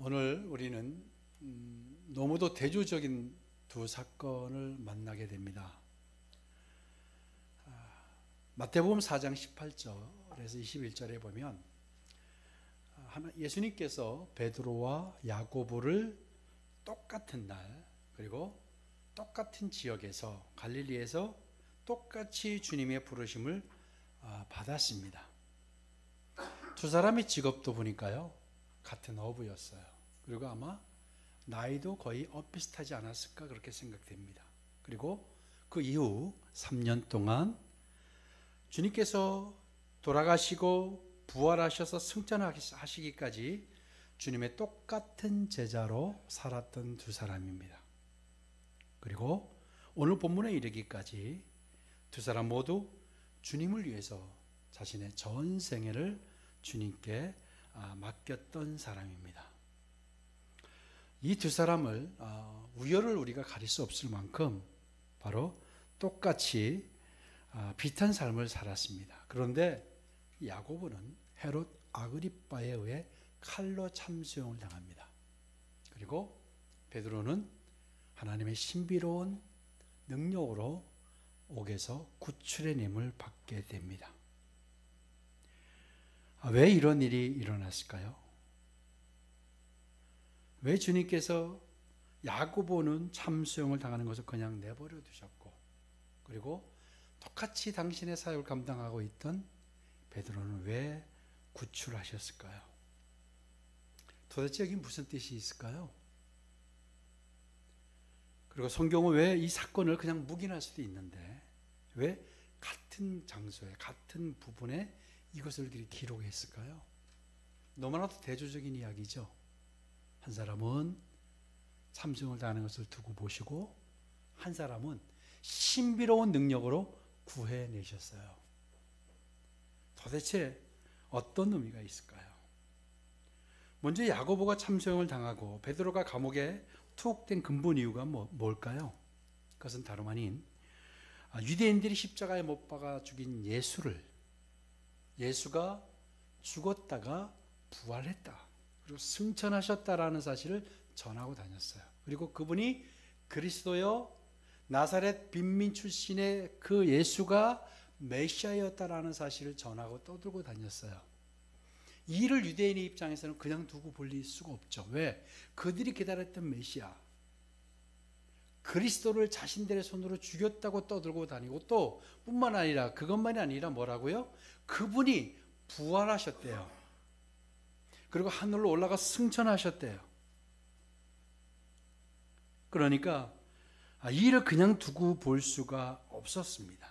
오늘 우리는 너무도 대조적인 두 사건을 만나게 됩니다. 마태복음 4장 18절에서 21절에 보면 예수님께서 베드로와 야고보를 똑같은 날 그리고 똑같은 지역에서 갈릴리에서 똑같이 주님의 부르심을 받았습니다. 두 사람의 직업도 보니까요 같은 어부였어요. 그리고 아마 나이도 거의 비슷하지 않았을까 그렇게 생각됩니다. 그리고 그 이후 3년 동안 주님께서 돌아가시고 부활하셔서 승천하시기까지 주님의 똑같은 제자로 살았던 두 사람입니다. 그리고 오늘 본문에 이르기까지 두 사람 모두 주님을 위해서 자신의 전 생애를 주님께 맡겼던 사람입니다. 이 두 사람을 우열을 우리가 가릴 수 없을 만큼 바로 똑같이 비슷한 삶을 살았습니다. 그런데 야고보는 헤롯 아그리빠에 의해 칼로 참수형을 당합니다. 그리고 베드로는 하나님의 신비로운 능력으로 옥에서 구출의 님을 받게 됩니다. 왜 이런 일이 일어났을까요? 왜 주님께서 야고보는 참수형을 당하는 것을 그냥 내버려 두셨고, 그리고 똑같이 당신의 사역을 감당하고 있던 베드로는 왜 구출하셨을까요? 도대체 여기 무슨 뜻이 있을까요? 그리고 성경은 왜 이 사건을 그냥 묵인할 수도 있는데 왜 같은 장소에 같은 부분에 이것을 기록했을까요? 너무나도 대조적인 이야기죠. 한 사람은 참수형을 당하는 것을 두고 보시고 한 사람은 신비로운 능력으로 구해내셨어요. 도대체 어떤 의미가 있을까요? 먼저 야고보가 참수형을 당하고 베드로가 감옥에 투옥된 근본 이유가 뭘까요? 그것은 다름 아닌 유대인들이 십자가에 못 박아 죽인 예수가 죽었다가 부활했다, 그리고 승천하셨다라는 사실을 전하고 다녔어요. 그리고 그분이 그리스도여 나사렛 빈민 출신의 그 예수가 메시아였다라는 사실을 전하고 떠들고 다녔어요. 이 일을 유대인의 입장에서는 그냥 두고 볼 수가 없죠. 왜? 그들이 기다렸던 메시아 그리스도를 자신들의 손으로 죽였다고 떠들고 다니고, 또 뿐만 아니라 그것만이 아니라 뭐라고요? 그분이 부활하셨대요. 그리고 하늘로 올라가 승천하셨대요. 그러니까 이 일을 그냥 두고 볼 수가 없었습니다.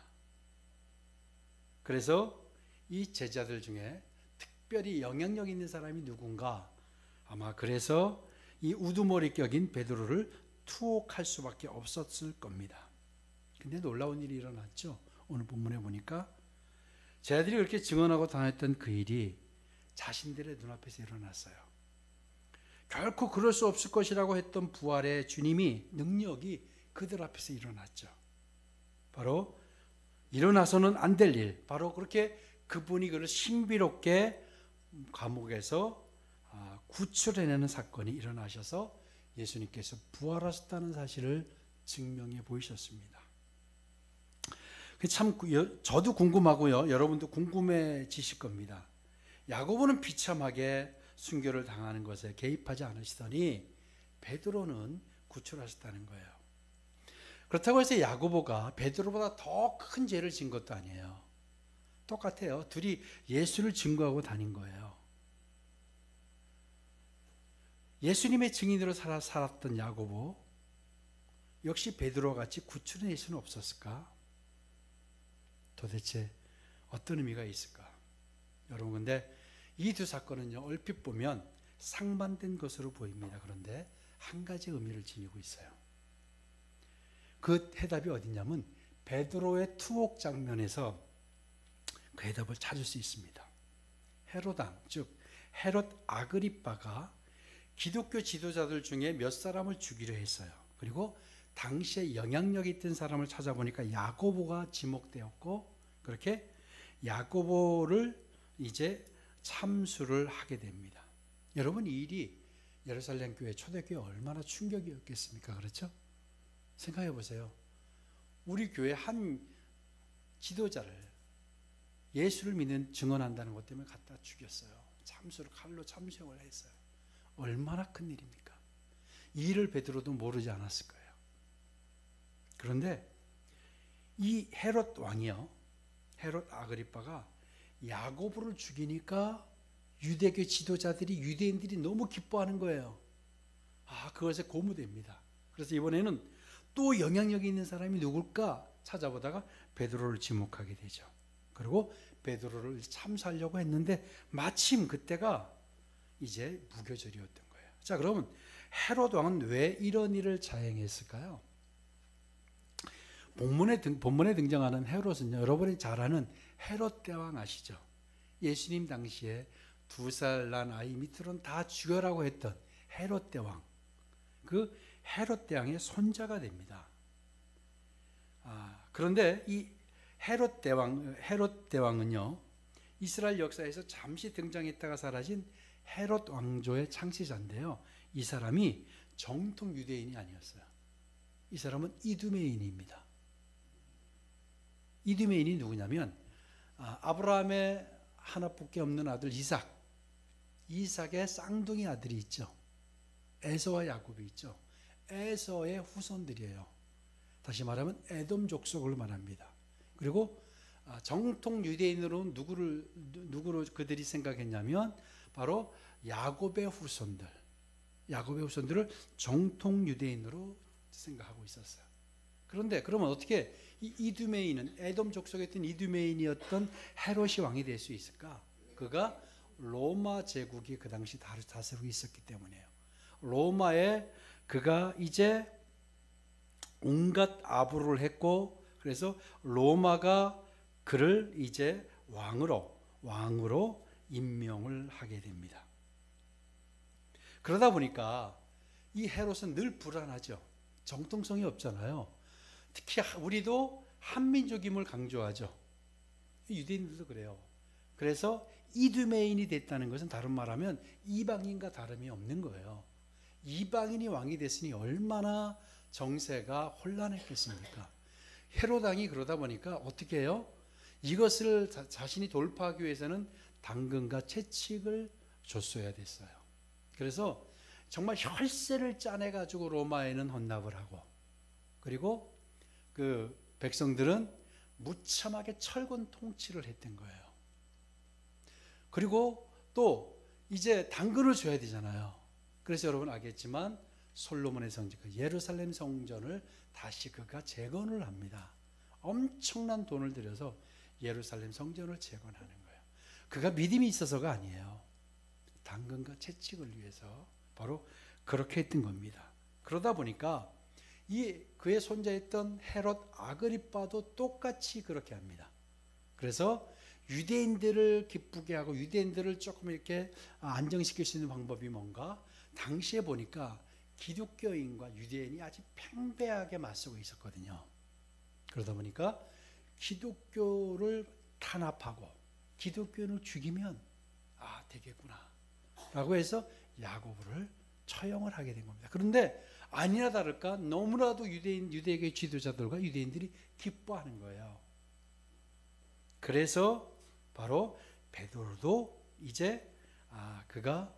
그래서 이 제자들 중에 특별히 영향력 있는 사람이 누군가, 아마 그래서 이 우두머리 격인 베드로를 투옥할 수밖에 없었을 겁니다. 근데 놀라운 일이 일어났죠. 오늘 본문에 보니까 제자들이 그렇게 증언하고 다녔던 그 일이 자신들의 눈앞에서 일어났어요. 결코 그럴 수 없을 것이라고 했던 부활의 주님이 능력이 그들 앞에서 일어났죠. 바로 일어나서는 안 될 일, 바로 그렇게 그분이 그를 신비롭게 감옥에서 구출해내는 사건이 일어나셔서 예수님께서 부활하셨다는 사실을 증명해 보이셨습니다. 참 저도 궁금하고요, 여러분도 궁금해지실 겁니다. 야고보는 비참하게 순교를 당하는 것에 개입하지 않으시더니 베드로는 구출하셨다는 거예요. 그렇다고 해서 야고보가 베드로보다 더 큰 죄를 진 것도 아니에요. 똑같아요. 둘이 예수를 증거하고 다닌 거예요. 예수님의 증인으로 살았던 야고보 역시 베드로와 같이 구출의 예수는 없었을까? 도대체 어떤 의미가 있을까? 여러분, 근데 이 두 사건은요, 얼핏 보면 상반된 것으로 보입니다. 그런데 한 가지 의미를 지니고 있어요. 그 해답이 어디냐면 베드로의 투옥 장면에서 그 해답을 찾을 수 있습니다. 헤롯왕, 즉 헤롯 아그리빠가 기독교 지도자들 중에 몇 사람을 죽이려 했어요. 그리고 당시에 영향력 있던 사람을 찾아보니까 야고보가 지목되었고, 그렇게 야고보를 이제 참수를 하게 됩니다. 여러분, 이 일이 예루살렘 교회 초대교회 얼마나 충격이었겠습니까? 그렇죠? 생각해 보세요. 우리 교회 한 지도자를 예수를 믿는 증언한다는 것 때문에 갖다 죽였어요. 참수로 칼로 참수형을 했어요. 얼마나 큰 일입니까? 이 일을 베드로도 모르지 않았을 거예요. 그런데 이 헤롯 왕이요, 헤롯 아그리빠가 야고보를 죽이니까 유대교 지도자들이, 유대인들이 너무 기뻐하는 거예요. 그것에 고무됩니다. 그래서 이번에는 또 영향력이 있는 사람이 누굴까 찾아보다가 베드로를 지목하게 되죠. 그리고 베드로를 참수하려고 했는데 마침 그때가 이제 무교절이었던 거예요. 자, 그러면 헤롯 왕은 왜 이런 일을 자행했을까요? 본문에 등장하는 헤롯은요, 여러분이 잘 아는 헤롯 대왕 아시죠? 예수님 당시에 2살 난 아이 밑으로는 다 죽여라고 했던 헤롯 대왕, 그 헤롯 대왕의 손자가 됩니다. 그런데 이 헤롯 대왕은요, 이스라엘 역사에서 잠시 등장했다가 사라진 헤롯 왕조의 창시자인데요, 이 사람이 정통 유대인이 아니었어요. 이 사람은 이두메인입니다. 이두메인이 누구냐면 아브라함의 하나밖에 없는 아들 이삭의 쌍둥이 아들이 있죠. 에서와 야곱이 있죠. 에서의 후손들이에요. 다시 말하면 에돔 족속을 말합니다. 그리고 정통 유대인으로는 누구로 그들이 생각했냐면 바로 야곱의 후손들을 정통 유대인으로 생각하고 있었어요. 그런데 그러면 어떻게 이 이두메인은, 에돔 족속에 있던 이두메인이었던 헤롯이 왕이 될 수 있을까? 그가 로마 제국이 그 당시 다스리고 있었기 때문이에요. 로마에 그가 이제 온갖 아부를 했고, 그래서 로마가 그를 이제 왕으로 임명을 하게 됩니다. 그러다 보니까 이 헤롯은 늘 불안하죠. 정통성이 없잖아요. 특히 우리도 한민족임을 강조하죠. 유대인들도 그래요. 그래서 이두메인이 됐다는 것은 다른 말하면 이방인과 다름이 없는 거예요. 이방인이 왕이 됐으니 얼마나 정세가 혼란했겠습니까? 헤롯 왕이 그러다 보니까 어떻게 해요? 이것을 자신이 돌파하기 위해서는 당근과 채찍을 줬어야 됐어요. 그래서 정말 혈세를 짜내가지고 로마에는 헌납을 하고, 그리고 그 백성들은 무참하게 철권 통치를 했던 거예요. 그리고 또 이제 당근을 줘야 되잖아요. 그래서 여러분 알겠지만 솔로몬의 성전, 그 예루살렘 성전을 다시 그가 재건을 합니다. 엄청난 돈을 들여서 예루살렘 성전을 재건하는 거예요. 그가 믿음이 있어서가 아니에요. 당근과 채찍을 위해서 바로 그렇게 했던 겁니다. 그러다 보니까 그의 손자였던 헤롯 아그리빠도 똑같이 그렇게 합니다. 그래서 유대인들을 기쁘게 하고 유대인들을 조금 이렇게 안정시킬 수 있는 방법이 뭔가? 당시에 보니까 기독교인과 유대인이 아주 팽배하게 맞서고 있었거든요. 그러다 보니까 기독교를 탄압하고 기독교인을 죽이면 되겠구나 라고 해서 야고보를 처형을 하게 된 겁니다. 그런데 아니나 다를까 너무나도 유대계 지도자들과 유대인들이 기뻐하는 거예요. 그래서 바로 베드로도 이제 그가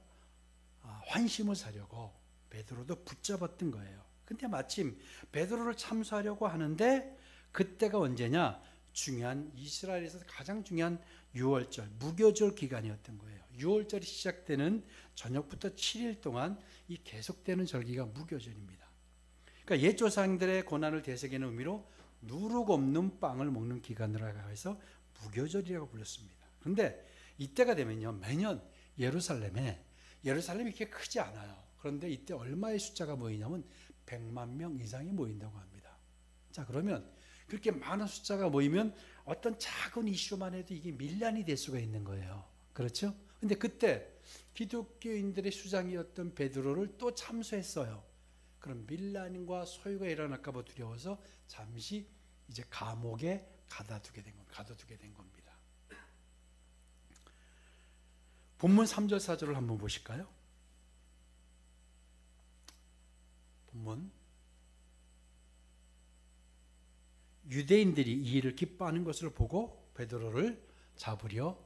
환심을 사려고 베드로도 붙잡았던 거예요. 근데 마침 베드로를 참수하려고 하는데 그때가 언제냐? 중요한, 이스라엘에서 가장 중요한 유월절, 무교절 기간이었던 거예요. 유월절이 시작되는 저녁부터 7일 동안 이 계속되는 절기가 무교절입니다. 그러니까 옛 조상들의 고난을 되새기는 의미로 누룩 없는 빵을 먹는 기간이라고 해서 무교절이라고 불렸습니다. 그런데 이때가 되면요, 매년 예루살렘이 이렇게 크지 않아요. 그런데 이때 얼마의 숫자가 모이냐면 100만 명 이상이 모인다고 합니다. 자, 그러면 그렇게 많은 숫자가 모이면 어떤 작은 이슈만 해도 이게 밀란이 될 수가 있는 거예요. 그렇죠? 근데 그때 기독교인들의 수장이었던 베드로를 또 참수했어요. 그럼 밀란과 소유가 일어날까 봐 두려워서 잠시 이제 감옥에 가둬두게 된 겁니다. 본문 3절 4절을 한번 보실까요? 본문 유대인들이 이 일을 기뻐하는 것을 보고 베드로를 잡으려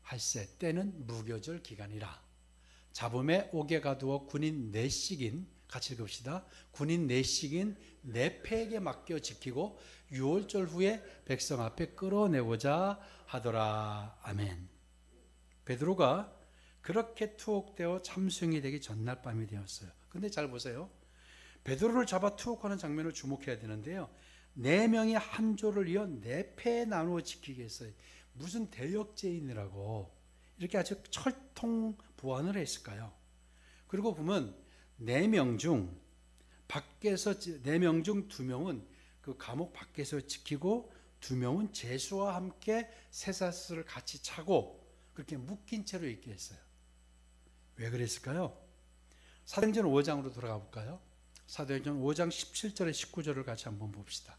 할세 때는 무교절 기간이라 잡음에 옥에 가두어 군인 넷씩인 같이 읽읍시다. 군인 넷씩인 네패에게 맡겨 지키고 유월절 후에 백성 앞에 끌어내고자 하더라. 아멘. 베드로가 그렇게 투옥되어 참수형이 되기 전날 밤이 되었어요. 근데 잘 보세요. 베드로를 잡아 투옥하는 장면을 주목해야 되는데요. 4명이 한 조를 이어 4패에 나누어 지키게 했어요. 무슨 대역죄인이라고 이렇게 아주 철통부안을 했을까요? 그리고 보면 4명 중 밖에서 4명 중 2명은 그 감옥 밖에서 지키고 2명은 제수와 함께 쇠사슬을 같이 차고 그렇게 묶인 채로 있게 했어요. 왜 그랬을까요? 사도행전 5장으로 돌아가 볼까요? 사도행전 5장 17절에 19절을 같이 한번 봅시다.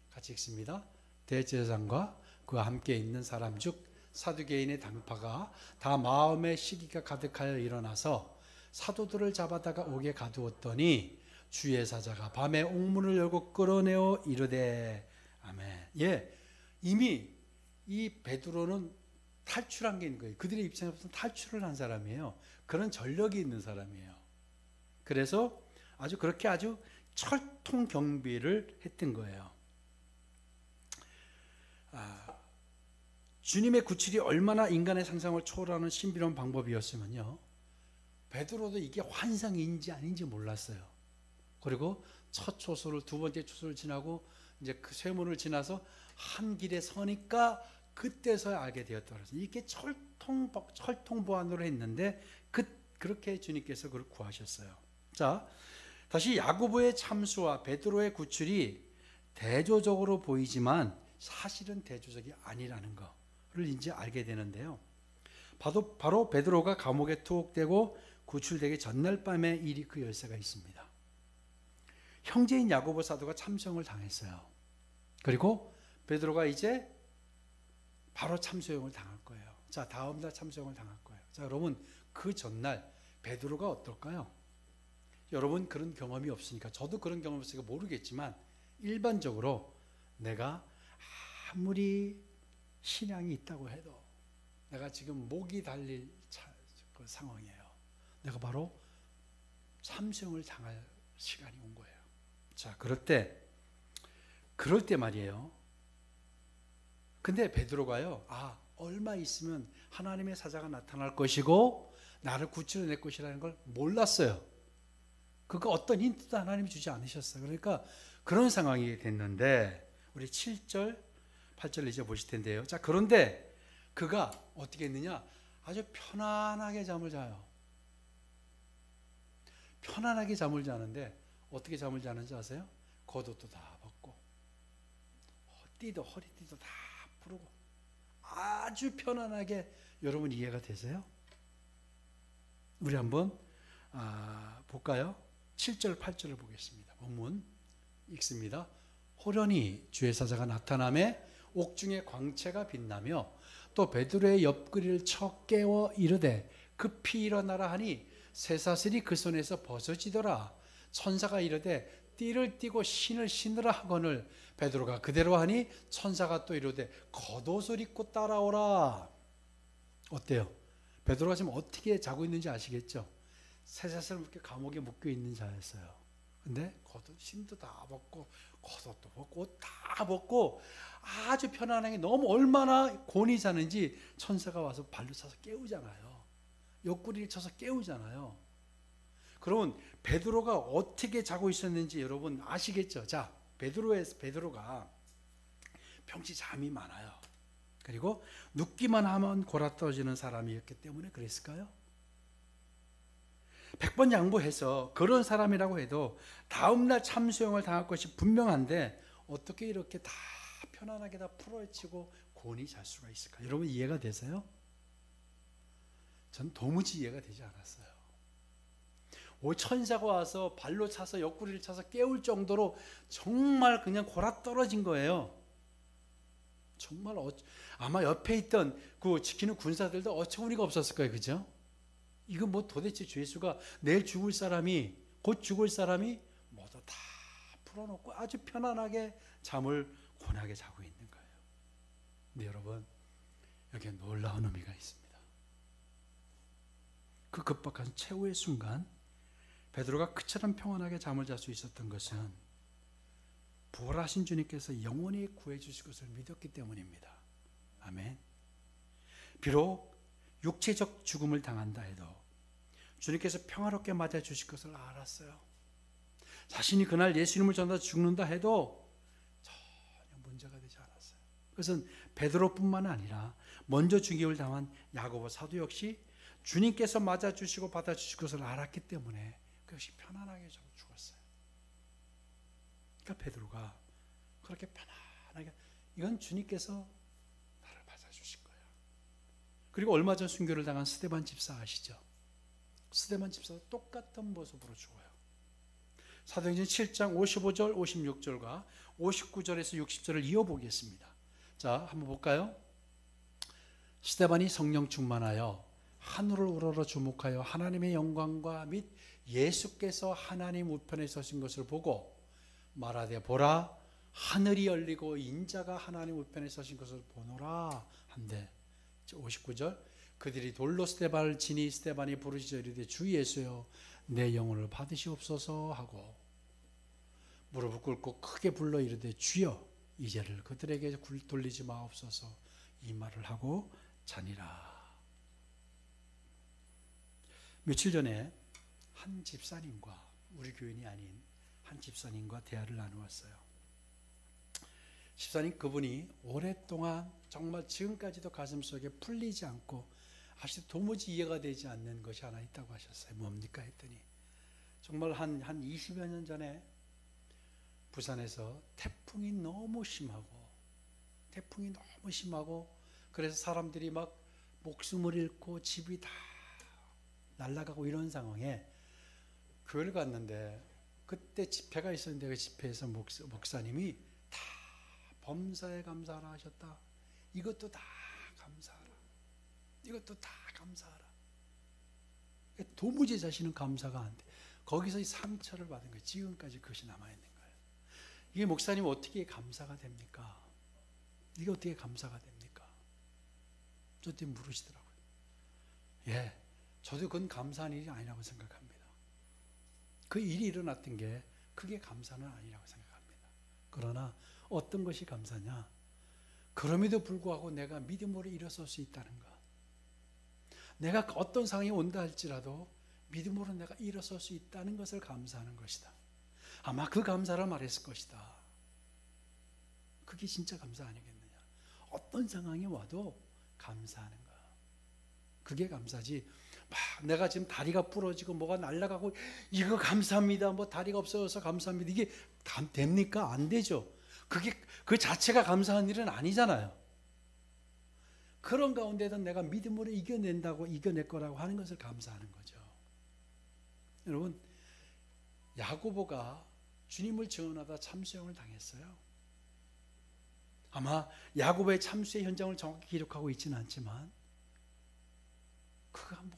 같이 읽습니다. 대제사장과 그와 함께 있는 사람 즉 사두개인의 당파가 다 마음의 시기가 가득하여 일어나서 사도들을 잡아다가 옥에 가두었더니 주의 사자가 밤에 옥문을 열고 끌어내어 이르되 아멘. 예, 이미 이 베드로는 탈출한 게 있는 거예요. 그들의 입장에서 탈출을 한 사람이에요. 그런 전력이 있는 사람이에요. 그래서 그렇게 아주 철통 경비를 했던 거예요. 주님의 구출이 얼마나 인간의 상상을 초월하는 신비로운 방법이었으면요, 베드로도 이게 환상인지 아닌지 몰랐어요. 그리고 첫 초소를 두 번째 초소를 지나고 이제 그 쇠문을 지나서 한 길에 서니까 그때서야 알게 되었다고 해서 이게 철통보안으로 했는데 그렇게 주님께서 그걸 구하셨어요. 자, 다시 야고보의 참수와 베드로의 구출이 대조적으로 보이지만 사실은 대조적이 아니라는 것을 이제 알게 되는데요. 바로 베드로가 감옥에 투옥되고 구출되기 전날 밤에 일이 그 열쇠가 있습니다. 형제인 야고보 사도가 참수형을 당했어요. 그리고 베드로가 이제 바로 참수형을 당할 거예요. 자, 다음 날 참수형을 당할 거예요. 자, 여러분 그 전날 베드로가 어떨까요? 여러분 그런 경험이 없으니까, 저도 그런 경험이 없으니까 모르겠지만 일반적으로 내가 아무리 신앙이 있다고 해도 내가 지금 목이 달릴 그 상황이에요. 내가 바로 참수형을 당할 시간이 온 거예요. 자, 그럴 때 말이에요. 근데 베드로가요, 얼마 있으면 하나님의 사자가 나타날 것이고 나를 구출해낼 것이라는 걸 몰랐어요. 그거 어떤 힌트도 하나님이 주지 않으셨어요. 그러니까 그런 상황이 됐는데, 우리 7절, 8절 이제 보실 텐데요. 자, 그런데 그가 어떻게 했느냐? 아주 편안하게 잠을 자요. 편안하게 잠을 자는데 어떻게 잠을 자는지 아세요? 겉옷도 다 벗고 허리띠도 다 풀고 아주 편안하게. 여러분 이해가 되세요? 우리 한번 볼까요? 7절 8절을 보겠습니다. 본문 읽습니다. 호련히 주의 사자가 나타나매 옥중에 광채가 빛나며 또 베드로의 옆구리를 쳐 깨워 이르되 급히 일어나라 하니 쇠사슬이 그 손에서 벗어지더라. 천사가 이르되 띠를 띠고 신을 신으라 하거늘 베드로가 그대로 하니 천사가 또 이르되 겉옷을 입고 따라오라. 어때요? 베드로가 지금 어떻게 자고 있는지 아시겠죠? 쇠사슬 이렇게 감옥에 묶여 있는 자였어요. 근데 겉옷 신도 다 벗고 겉옷도 벗고 옷 다 벗고 아주 편안하게, 너무 얼마나 곤히 자는지 천사가 와서 발로 차서 깨우잖아요. 옆구리를 쳐서 깨우잖아요. 그러면 베드로가 어떻게 자고 있었는지 여러분 아시겠죠? 자, 베드로가 평시 잠이 많아요. 그리고 눕기만 하면 골아떨어지는 사람이었기 때문에 그랬을까요? 100번 양보해서 그런 사람이라고 해도 다음날 참수형을 당할 것이 분명한데 어떻게 이렇게 다 편안하게 다 풀어헤치고 곤히 잘 수가 있을까? 여러분 이해가 되세요? 전 도무지 이해가 되지 않았어요. 천사가 와서 발로 차서 옆구리를 차서 깨울 정도로 정말 그냥 골아떨어진 거예요. 정말 아마 옆에 있던 그 지키는 군사들도 어처구니가 없었을 거예요. 그죠? 이거 뭐 도대체 주 예수가 내일 죽을 사람이, 곧 죽을 사람이 뭐 풀어놓고 아주 편안하게 잠을 고나게 자고 있는 거예요. 근데 여러분, 여기에 놀라운 의미가 있습니다. 그 급박한 최후의 순간 베드로가 그처럼 평안하게 잠을 잘 수 있었던 것은 부활하신 주님께서 영원히 구해 주실 것을 믿었기 때문입니다. 아멘. 비록 육체적 죽음을 당한다 해도 주님께서 평화롭게 맞아 주실 것을 알았어요. 자신이 그날 예수님을 전하다 죽는다 해도 전혀 문제가 되지 않았어요. 그것은 베드로뿐만 아니라 먼저 죽임을 당한 야고보 사도 역시 주님께서 맞아 주시고 받아 주실 것을 알았기 때문에 그것이 편안하게 죽었어요. 그러니까 베드로가 그렇게 편안하게, 이건 주님께서 나를 받아 주실 거야. 그리고 얼마 전 순교를 당한 스데반 집사 아시죠? 스데반 집사도 똑같은 모습으로 죽어요. 사도행전 7장 55절, 56절과 59절에서 60절을 이어보겠습니다. 자, 한번 볼까요? 스데반이 성령 충만하여 하늘을 우러러 주목하여 하나님의 영광과 및 예수께서 하나님 우편에 서신 것을 보고 말하되 보라 하늘이 열리고 인자가 하나님 우편에 서신 것을 보노라 한데, 59절 그들이 돌로 스데반을 치니 스데반이 부르짖어 이르되 주 예수여 내 영혼을 받으시옵소서 하고 무릎을 꿇고 크게 불러 이르되 주여 이제를 그들에게 돌리지 마옵소서 이 말을 하고 자니라. 며칠 전에 한 집사님과, 우리 교인이 아닌 한 집사님과 대화를 나누었어요. 집사님 그분이 오랫동안 정말 지금까지도 가슴속에 풀리지 않고 아직도 도무지 이해가 되지 않는 것이 하나 있다고 하셨어요. 뭡니까 했더니 정말 한 20여 년 전에 부산에서 태풍이 너무 심하고 그래서 사람들이 막 목숨을 잃고 집이 다 날아가고 이런 상황에 교회를 갔는데 그때 집회가 있었는데 그 집회에서 목사님이 다 범사에 감사하라 하셨다. 이것도 다 감사하라. 이것도 다 감사하라. 도무지 자신은 감사가 안 돼. 거기서 이 상처를 받은 거예요. 지금까지 그것이 남아있는 거예요. 이게 목사님 어떻게 감사가 됩니까? 이게 어떻게 감사가 됩니까? 저한테 물으시더라고요. 예, 저도 그건 감사한 일이 아니라고 생각합니다. 그 일이 일어났던 게 그게 감사는 아니라고 생각합니다. 그러나 어떤 것이 감사냐? 그럼에도 불구하고 내가 믿음으로 일어설 수 있다는 것. 내가 어떤 상황이 온다 할지라도 믿음으로 내가 일어설 수 있다는 것을 감사하는 것이다. 아마 그 감사를 말했을 것이다. 그게 진짜 감사 아니겠느냐. 어떤 상황이 와도 감사하는 것. 그게 감사지. 막 내가 지금 다리가 부러지고 뭐가 날아가고 이거 감사합니다. 뭐 다리가 없어져서 감사합니다. 이게 됩니까? 안 되죠. 그게 그 자체가 감사한 일은 아니잖아요. 그런 가운데도 내가 믿음으로 이겨낼 거라고 하는 것을 감사하는 거죠. 여러분, 야고보가 주님을 증언하다 참수형을 당했어요. 아마 야고보의 참수의 현장을 정확히 기록하고 있지는 않지만 그가 뭐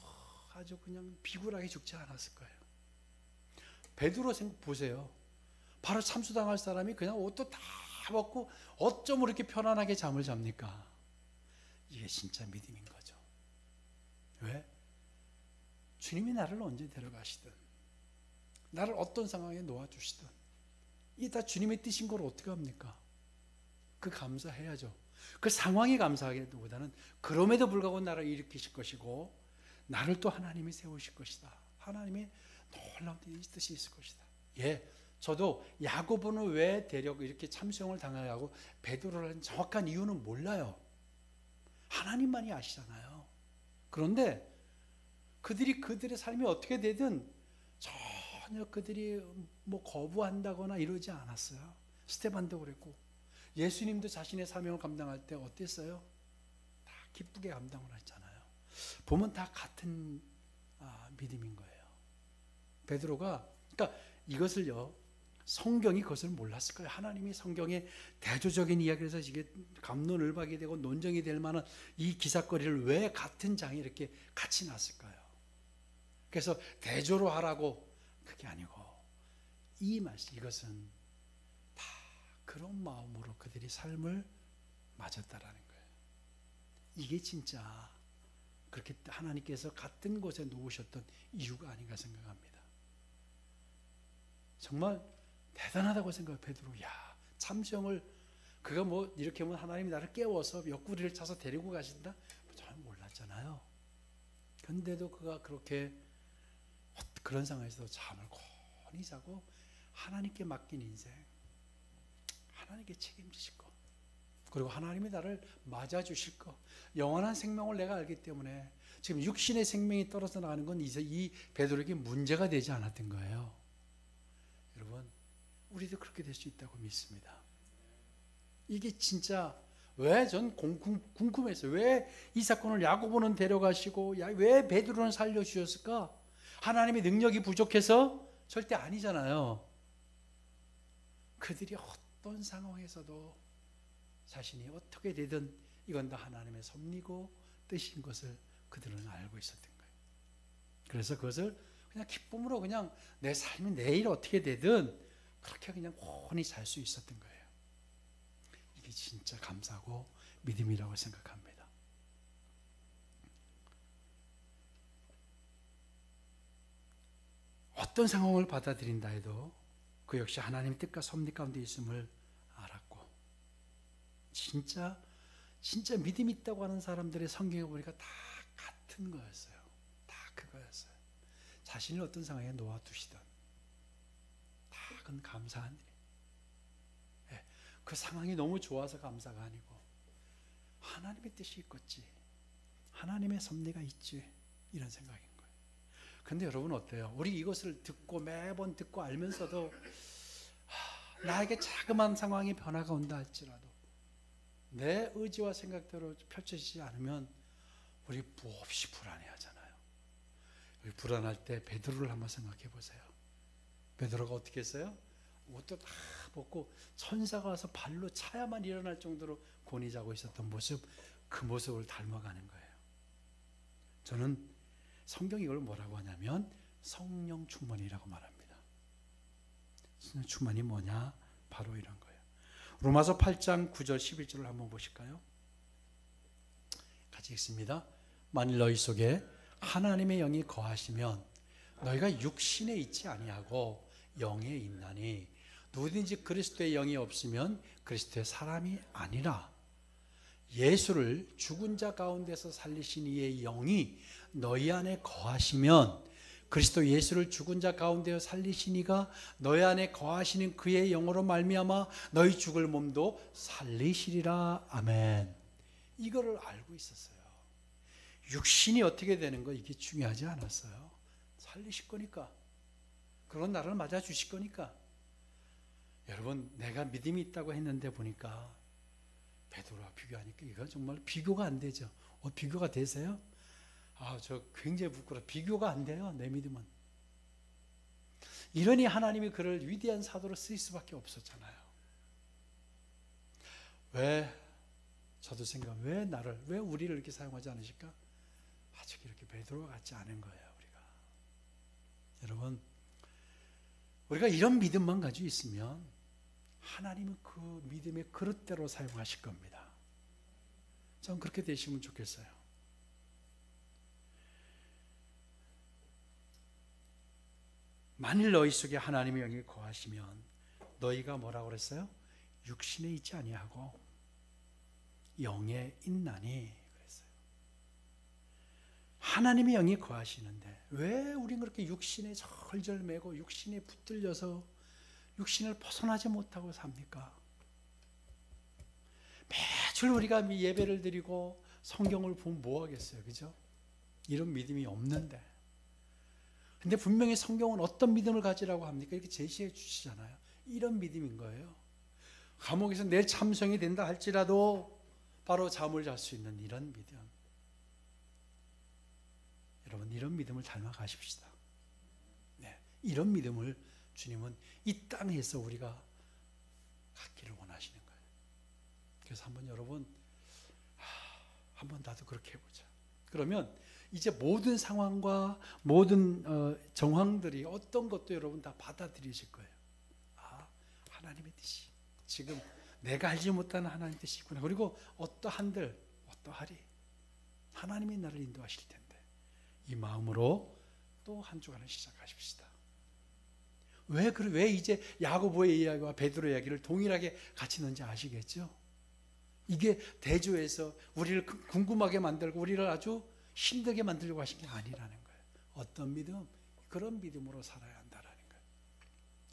아주 그냥 비굴하게 죽지 않았을 거예요. 베드로 보세요. 바로 참수당할 사람이 그냥 옷도 다 벗고 어쩜 이렇게 편안하게 잠을 잡니까? 이게 진짜 믿음인 거죠. 왜? 주님이 나를 언제 데려가시든 나를 어떤 상황에 놓아주시든 이게 다 주님의 뜻인 걸 어떻게 합니까? 그 감사해야죠. 그 상황이 감사하기보다는 그럼에도 불구하고 나를 일으키실 것이고 나를 또 하나님이 세우실 것이다. 하나님의 놀라운 뜻이 있을 것이다. 예, 저도 야고보는 왜 이렇게 참수형을 당하고 베드로를 한 정확한 이유는 몰라요. 하나님만이 아시잖아요. 그런데 그들의 삶이 어떻게 되든 전혀 그들이 뭐 거부한다거나 이러지 않았어요. 스데반도 그랬고 예수님도 자신의 사명을 감당할 때 어땠어요? 다 기쁘게 감당을 했잖아요. 보면 다 같은 믿음인 거예요. 베드로가 그러니까 이것을요. 성경이 그것을 몰랐을 거예요. 하나님이 성경에 대조적인 이야기를 해서 이게 갑론을박이 되고 논쟁이 될 만한 이 기사거리를 왜 같은 장에 이렇게 같이 놨을까요? 그래서 대조로 하라고 그게 아니고 이 말씀 이것은 그런 마음으로 그들이 삶을 맞았다라는 거예요. 이게 진짜 그렇게 하나님께서 같은 곳에 놓으셨던 이유가 아닌가 생각합니다. 정말 대단하다고 생각해요. 베드로, 야, 참수형을 그가 뭐 이렇게 하면 하나님이 나를 깨워서 옆구리를 차서 데리고 가신다? 저는 몰랐잖아요. 근데도 그가 그렇게 그런 상황에서도 잠을 곤히 자고 하나님께 맡긴 인생, 하나님께 책임지실 것, 그리고 하나님이 나를 맞아주실 것, 영원한 생명을 내가 알기 때문에 지금 육신의 생명이 떨어져 나가는 건 이제 이 베드로에게 문제가 되지 않았던 거예요. 여러분, 우리도 그렇게 될 수 있다고 믿습니다. 이게 진짜 왜 전 궁금했어요. 왜 이 사건을 야고보는 데려가시고 왜 베드로는 살려주셨을까? 하나님의 능력이 부족해서? 절대 아니잖아요. 그들이 어떤 상황에서도 자신이 어떻게 되든 이건 다 하나님의 섭리고 뜻인 것을 그들은 알고 있었던 거예요. 그래서 그것을 그냥 기쁨으로 그냥 내 삶이 내일 어떻게 되든 그렇게 그냥 훤히 살 수 있었던 거예요. 이게 진짜 감사하고 믿음이라고 생각합니다. 어떤 상황을 받아들인다 해도 그 역시 하나님의 뜻과 섭리 가운데 있음을 알았고, 진짜 믿음이 있다고 하는 사람들의 성경에 보니까 다 같은 거였어요. 다 그거였어요. 자신을 어떤 상황에 놓아두시던 다 그건 감사한 일. 그 상황이 너무 좋아서 감사가 아니고 하나님의 뜻이 있겠지, 하나님의 섭리가 있지, 이런 생각인 거예요. 그런데 여러분 어때요? 우리 이것을 듣고 매번 듣고 알면서도 나에게 자그마한 상황의 변화가 온다 할지라도 내 의지와 생각대로 펼쳐지지 않으면 우리 몹시 불안해하잖아요. 우리 불안할 때 베드로를 한번 생각해 보세요. 베드로가 어떻게 했어요? 옷도 다 벗고 천사가 와서 발로 차야만 일어날 정도로 곤히 자고 있었던 모습, 그 모습을 닮아가는 거예요. 저는 성경이 이걸 뭐라고 하냐면 성령 충만이라고 말합니다. 성령 충만이 뭐냐? 바로 이런 거예요. 로마서 8장 9절 11절을 한번 보실까요? 같이 읽습니다. 만일 너희 속에 하나님의 영이 거하시면 너희가 육신에 있지 아니하고 영에 있나니 누구든지 그리스도의 영이 없으면 그리스도의 사람이 아니라. 예수를 죽은 자 가운데서 살리신 이의 영이 너희 안에 거하시면 그리스도 예수를 죽은 자 가운데서 살리신 이가 너희 안에 거하시는 그의 영으로 말미암아 너희 죽을 몸도 살리시리라. 아멘. 이거를 알고 있었어요. 육신이 어떻게 되는 거 이게 중요하지 않았어요. 살리실 거니까, 그런 나를 맞아주실 거니까. 여러분, 내가 믿음이 있다고 했는데 보니까 베드로와 비교하니까 이건 정말 비교가 안 되죠. 비교가 되세요? 저 굉장히 부끄러워. 비교가 안 돼요, 내 믿음은. 이러니 하나님이 그를 위대한 사도로 쓰일 수밖에 없었잖아요. 왜 저도 왜 우리를 이렇게 사용하지 않으실까? 아직 이렇게 베드로와 같지 않은 거예요, 우리가. 여러분, 우리가 이런 믿음만 가지고 있으면 하나님은 그 믿음의 그릇대로 사용하실 겁니다. 전 그렇게 되시면 좋겠어요. 만일 너희 속에 하나님의 영이 거하시면 너희가 뭐라고 그랬어요? 육신에 있지 아니하고 영에 있나니 그랬어요. 하나님의 영이 거하시는데 왜 우리는 그렇게 육신에 절절매고 육신에 붙들려서 육신을 벗어나지 못하고 삽니까? 매주 우리가 예배를 드리고 성경을 보면 뭐 하겠어요, 그죠? 이런 믿음이 없는데. 근데 분명히 성경은 어떤 믿음을 가지라고 합니까? 이렇게 제시해 주시잖아요. 이런 믿음인 거예요. 감옥에서 내일 참성이 된다 할지라도 바로 잠을 잘 수 있는 이런 믿음. 여러분, 이런 믿음을 닮아 가십시다. 네, 이런 믿음을 주님은 이 땅에서 우리가 갖기를 원하시는 거예요. 그래서 한번 여러분, 한번 나도 그렇게 해보자. 그러면 이제 모든 상황과 모든 정황들이 어떤 것도 여러분 다 받아들이실 거예요. 하나님의 뜻이 지금 내가 알지 못하는 하나님 뜻이 있구나. 그리고 어떠하리 하나님이 나를 인도하실 텐데 이 마음으로 또 한 주간을 시작하십시다. 왜 이제 야고보의 이야기와 베드로의 이야기를 동일하게 같이 넣는지 아시겠죠? 이게 대조해서 우리를 궁금하게 만들고 우리를 아주 힘들게 만들려고 하신 게 아니라는 거예요. 어떤 믿음? 그런 믿음으로 살아야 한다라는 거예요.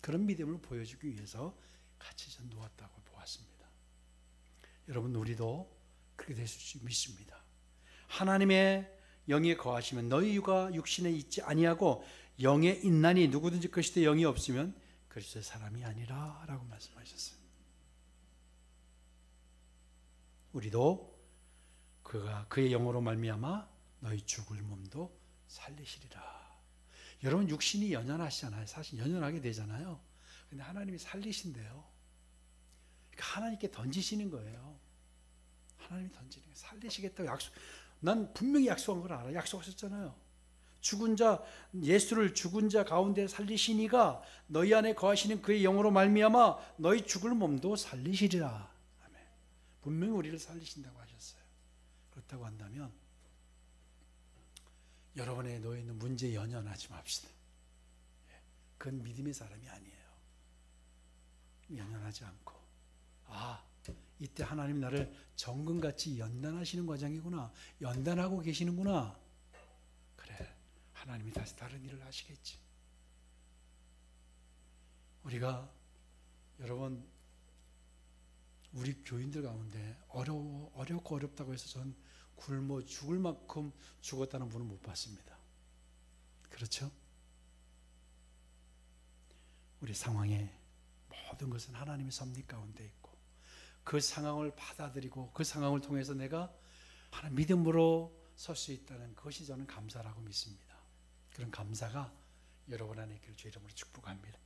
그런 믿음을 보여주기 위해서 같이 전 놓았다고 보았습니다. 여러분, 우리도 그렇게 될 수 믿습니다. 하나님의 영에 거하시면 너희 유가 육신에 있지 아니하고 영에 있나니 누구든지 그리스도의 영이 없으면 그리스도의 사람이 아니라 라고 말씀하셨어요. 우리도 그의 영으로 말미암아 너희 죽을 몸도 살리시리라. 여러분, 육신이 연연하시잖아요. 사실 연연하게 되잖아요. 근데 하나님이 살리신대요. 그러니까 하나님께 던지시는 거예요. 하나님이 던지는 거예요. 살리시겠다고 난 분명히 약속한 걸 알아. 약속하셨잖아요. 예수를 죽은 자 가운데 살리시니가 너희 안에 거하시는 그의 영으로 말미암아 너희 죽을 몸도 살리시리라. 아멘. 분명히 우리를 살리신다고 하셨어요. 그렇다고 한다면 여러분의 놓여 있는 문제에 연연하지 맙시다. 그건 믿음의 사람이 아니에요. 연연하지 않고 이때 하나님 나를 정금같이 연단하시는 과정이구나. 연단하고 계시는구나. 그래, 하나님이 다시 다른 일을 하시겠지. 여러분, 우리 교인들 가운데 어렵고 어렵다고 해서 전 굶어 죽을 만큼 죽었다는 분은 못 봤습니다. 그렇죠? 우리 상황에 모든 것은 하나님의 섭리 가운데 있고 그 상황을 받아들이고 그 상황을 통해서 내가 하나님 믿음으로 설 수 있다는 것이 저는 감사라고 믿습니다. 그런 감사가 여러분 안에 있기를 주의 이름으로 축복합니다.